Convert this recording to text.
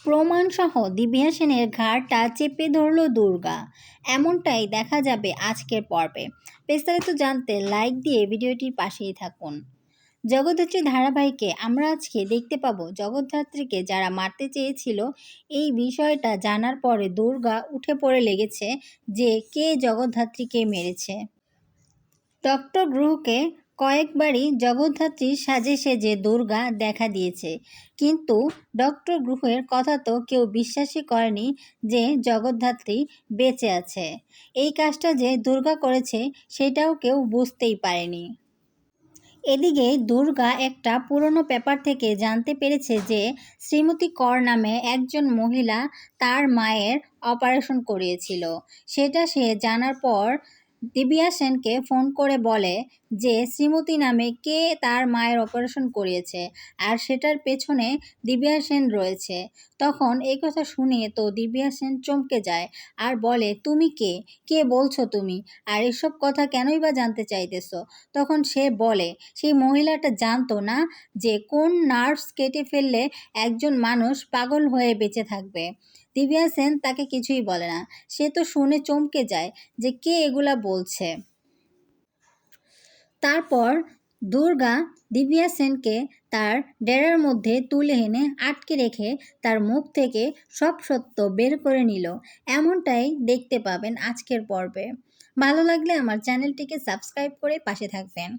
প্রমাণসহ দিব্যা সেনের ঘাড়টা চেপে ধরল দুর্গা। এমনটাই দেখা যাবে আজকের পর্বে। বিস্তারিত জানতে লাইক দিয়ে ভিডিওটির পাশেই থাকুন। জগদ্ধাত্রী ধারাবাহিকে আমরা আজকে দেখতে পাবো জগদ্ধাত্রীকে যারা মারতে চেয়েছিল, এই বিষয়টা জানার পরে দুর্গা উঠে পড়ে লেগেছে যে কে জগদ্ধাত্রীকে মেরেছে। ডক্টর গ্রহকে কয়েকবারই জগদ্ধাত্রীর সাজে সেজে দুর্গা দেখা দিয়েছে, কিন্তু ডক্টর গ্রহের কথা তো কেউ বিশ্বাসই করেনি যে জগদ্ধাত্রী বেঁচে আছে। এই কাজটা যে দুর্গা করেছে সেটাও কেউ বুঝতেই পারেনি। এদিকে দুর্গা একটা পুরনো পেপার থেকে জানতে পেরেছে যে শ্রীমতী কর নামে একজন মহিলা তার মায়ের অপারেশন করিয়েছিল। সেটা সে জানার পর দিব্যা সেনকে ফোন করে বলে যে শ্রীমতী নামে কে তার মায়ের অপারেশন করিয়েছে, আর সেটার পেছনে দিব্যা সেন রয়েছে। তখন এই কথা শুনে তো দিব্যা সেন চমকে যায় আর বলে, তুমি কে, কে বলছো তুমি, আর এসব কথা কেনই বা জানতে চাইতেছো। তখন সে বলে সেই মহিলাটা জানতো না যে কোন নার্ভস কেটে ফেললে একজন মানুষ পাগল হয়ে বেঁচে থাকবে। দিব্যা সেন তাকে কিছুই বলে না, সে তো শুনে চমকে যায় যে কে এগুলা বলছে। তারপর দুর্গা দিব্যা সেনকে তার ডেরার মধ্যে তুলে এনে আটকে রেখে তার মুখ থেকে সব সত্য বের করে নিল। এমনটাই দেখতে পাবেন আজকের পর্বে। ভালো লাগলে আমার চ্যানেলটিকে সাবস্ক্রাইব করে পাশে থাকবেন।